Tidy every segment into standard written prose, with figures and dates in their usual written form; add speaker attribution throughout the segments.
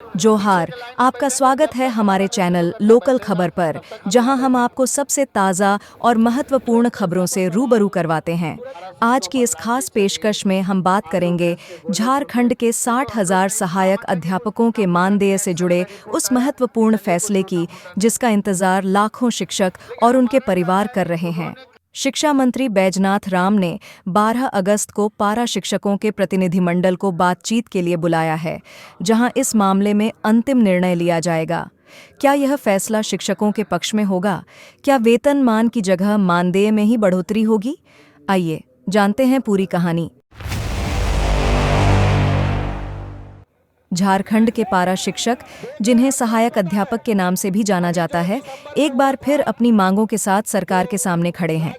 Speaker 1: जोहार, आपका स्वागत है हमारे चैनल लोकल खबर पर, जहां हम आपको सबसे ताज़ा और महत्वपूर्ण खबरों से रूबरू करवाते हैं। आज की इस खास पेशकश में हम बात करेंगे झारखंड के 60,000 सहायक अध्यापकों के मानदेय से जुड़े उस महत्वपूर्ण फैसले की, जिसका इंतजार लाखों शिक्षक और उनके परिवार कर रहे हैं। शिक्षा मंत्री बैजनाथ राम ने 12 अगस्त को पारा शिक्षकों के प्रतिनिधिमंडल को बातचीत के लिए बुलाया है, जहां इस मामले में अंतिम निर्णय लिया जाएगा। क्या यह फैसला शिक्षकों के पक्ष में होगा? क्या वेतनमान की जगह मानदेय में ही बढ़ोतरी होगी? आइए जानते हैं पूरी कहानी। झारखंड के पारा शिक्षक, जिन्हें सहायक अध्यापक के नाम से भी जाना जाता है, एक बार फिर अपनी मांगों के साथ सरकार के सामने खड़े हैं।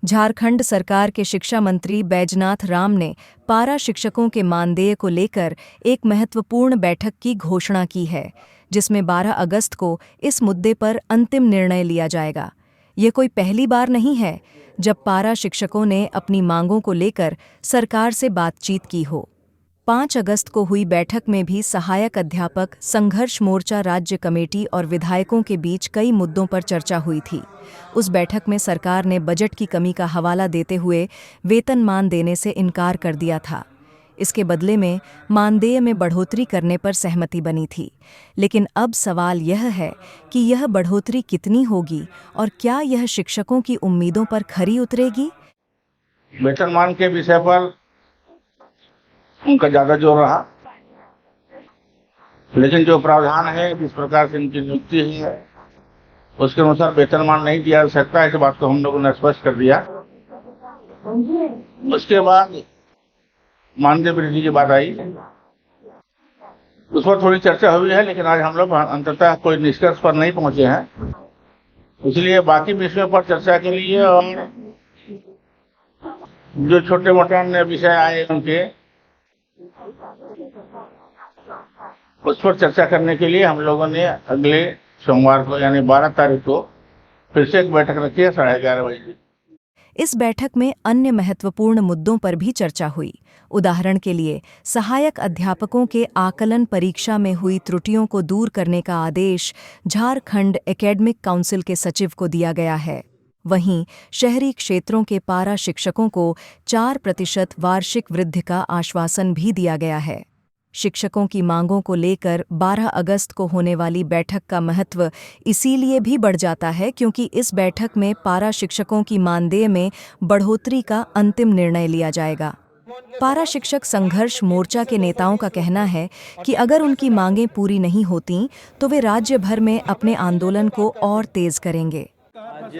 Speaker 1: झारखंड सरकार के शिक्षा मंत्री बैजनाथ राम ने पारा शिक्षकों के मानदेय को लेकर एक महत्वपूर्ण बैठक की घोषणा की है, जिसमें 12 अगस्त को इस मुद्दे पर अंतिम निर्णय लिया जाएगा। ये कोई पहली बार नहीं है जब पारा शिक्षकों ने अपनी मांगों को लेकर सरकार से बातचीत की हो। 5 अगस्त को हुई बैठक में भी सहायक अध्यापक संघर्ष मोर्चा राज्य कमेटी और विधायकों के बीच कई मुद्दों पर चर्चा हुई थी। उस बैठक में सरकार ने बजट की कमी का हवाला देते हुए वेतनमान देने से इनकार कर दिया था। इसके बदले में मानदेय में बढ़ोतरी करने पर सहमति बनी थी। लेकिन अब सवाल यह है कि यह बढ़ोतरी कितनी होगी और क्या यह शिक्षकों की उम्मीदों पर खरी उतरेगी?
Speaker 2: वेतनमान के विषय पर उनका ज्यादा जोर रहा, लेकिन जो प्रावधान है, जिस प्रकार से इनकी नियुक्ति है, उसके अनुसार वेतनमान नहीं दिया जा सकता। इस बात को हम लोगों ने स्पष्ट कर दिया। उसके बाद मानदेय वृद्धि की बात आई, उस पर थोड़ी चर्चा हुई है, लेकिन आज हम लोग अंततः कोई निष्कर्ष पर नहीं पहुंचे हैं। इसलिए बाकी विषयों पर चर्चा के लिए और जो छोटे मोटे अन्य विषय आए उनके उस पर चर्चा करने के लिए हम लोगों ने अगले सोमवार को यानी 12 तारीख को फिर से एक बैठक रखी है 11:30 बजे।
Speaker 1: इस बैठक में अन्य महत्वपूर्ण मुद्दों पर भी चर्चा हुई। उदाहरण के लिए सहायक अध्यापकों के आकलन परीक्षा में हुई त्रुटियों को दूर करने का आदेश झारखंड एकेडमिक काउंसिल के सचिव को दिया गया है। वहीं शहरी क्षेत्रों के पारा शिक्षकों को 4% वार्षिक वृद्धि का आश्वासन भी दिया गया है। शिक्षकों की मांगों को लेकर 12 अगस्त को होने वाली बैठक का महत्व इसीलिए भी बढ़ जाता है क्योंकि इस बैठक में पारा शिक्षकों की मानदेय में बढ़ोतरी का अंतिम निर्णय लिया जाएगा। पारा शिक्षक संघर्ष मोर्चा के नेताओं का कहना है कि अगर उनकी मांगें पूरी नहीं होतीं तो वे राज्य भर में अपने आंदोलन को और तेज करेंगे।
Speaker 3: आज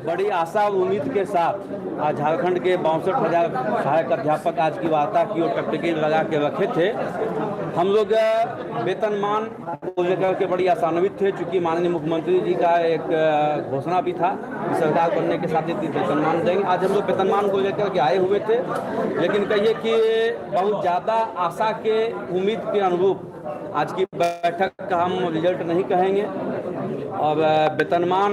Speaker 3: बड़ी आशा और उम्मीद के साथ आज झारखंड के 62,000 सहायक अध्यापक आज की वार्ता की और टकटकी लगा के रखे थे। हम लोग वेतनमान को लेकर के बड़ी आशान्वित थे, चूँकि माननीय मुख्यमंत्री जी का एक घोषणा भी था कि सरकार बनने के साथ ही वेतनमान देंगे। आज हम लोग वेतनमान को लेकर के आए हुए थे, लेकिन कहिए कि बहुत ज़्यादा आशा के उम्मीद के अनुरूप आज की बैठक का हम रिजल्ट नहीं कहेंगे। और वेतनमान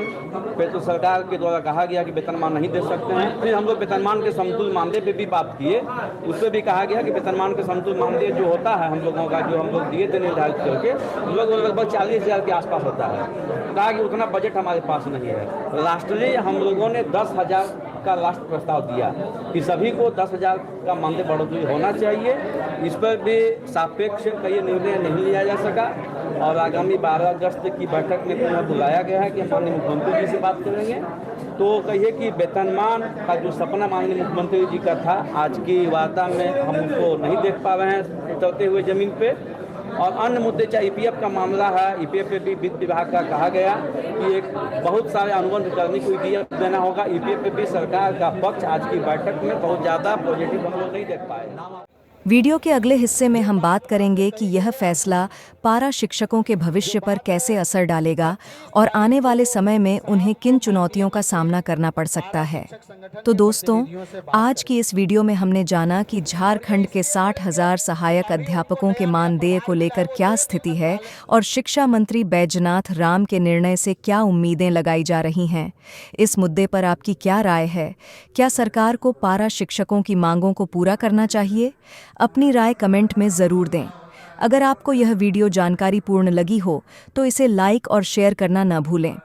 Speaker 3: पे तो सरकार के द्वारा कहा गया कि वेतनमान नहीं दे सकते हैं। फिर हम लोग वेतनमान के समतुल्य मानदेय पे भी बात किए, उस पर भी कहा गया कि वेतनमान के समतुल्य मानदेय जो होता है हम लोगों का, जो हम लोग दिए थे निर्धारित करके, हम लोग लगभग 40,000 के आसपास होता है। कहा कि उतना बजट हमारे पास नहीं है। लास्टली हम लोगों ने 10,000 का लास्ट प्रस्ताव दिया कि सभी को 10,000 का मानदेय बढ़ोतरी होना चाहिए। इस पर भी सापेक्ष कई निर्णय नहीं लिया जा सका और आगामी 12 अगस्त की बैठक में पुनः बुलाया गया है कि माननीय मुख्यमंत्री जी से बात करेंगे। तो कहिए कि वेतनमान का जो सपना माननीय मुख्यमंत्री जी का था, आज की वार्ता में हम उसको नहीं देख पा रहे हैं उतरते हुए जमीन पे। और अन्य मुद्दे, चाहे ईपीएफ का मामला है, ईपीएफ पे भी वित्त विभाग का कहा गया कि एक बहुत सारे अनुबंध करने को ईपीएफ देना होगा। ईपीएफ पे भी सरकार का पक्ष आज की बैठक में बहुत ज़्यादा पॉजिटिव हम लोग नहीं देख पाए।
Speaker 1: वीडियो के अगले हिस्से में हम बात करेंगे कि यह फैसला पारा शिक्षकों के भविष्य पर कैसे असर डालेगा और आने वाले समय में उन्हें किन चुनौतियों का सामना करना पड़ सकता है। तो दोस्तों, आज की इस वीडियो में हमने जाना कि झारखंड के 60,000 सहायक अध्यापकों के मानदेय को लेकर क्या स्थिति है और शिक्षा मंत्री बैजनाथ राम के निर्णय से क्या उम्मीदें लगाई जा रही हैं। इस मुद्दे पर आपकी क्या राय है? क्या सरकार को पारा शिक्षकों की मांगों को पूरा करना चाहिए? अपनी राय कमेंट में ज़रूर दें। अगर आपको यह वीडियो जानकारीपूर्ण लगी हो तो इसे लाइक और शेयर करना न भूलें।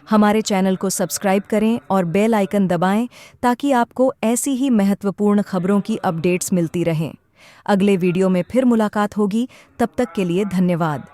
Speaker 1: हमारे चैनल को सब्सक्राइब करें और बेल आइकन दबाएं ताकि आपको ऐसी ही महत्वपूर्ण खबरों की अपडेट्स मिलती रहें। अगले वीडियो में फिर मुलाकात होगी, तब तक के लिए धन्यवाद।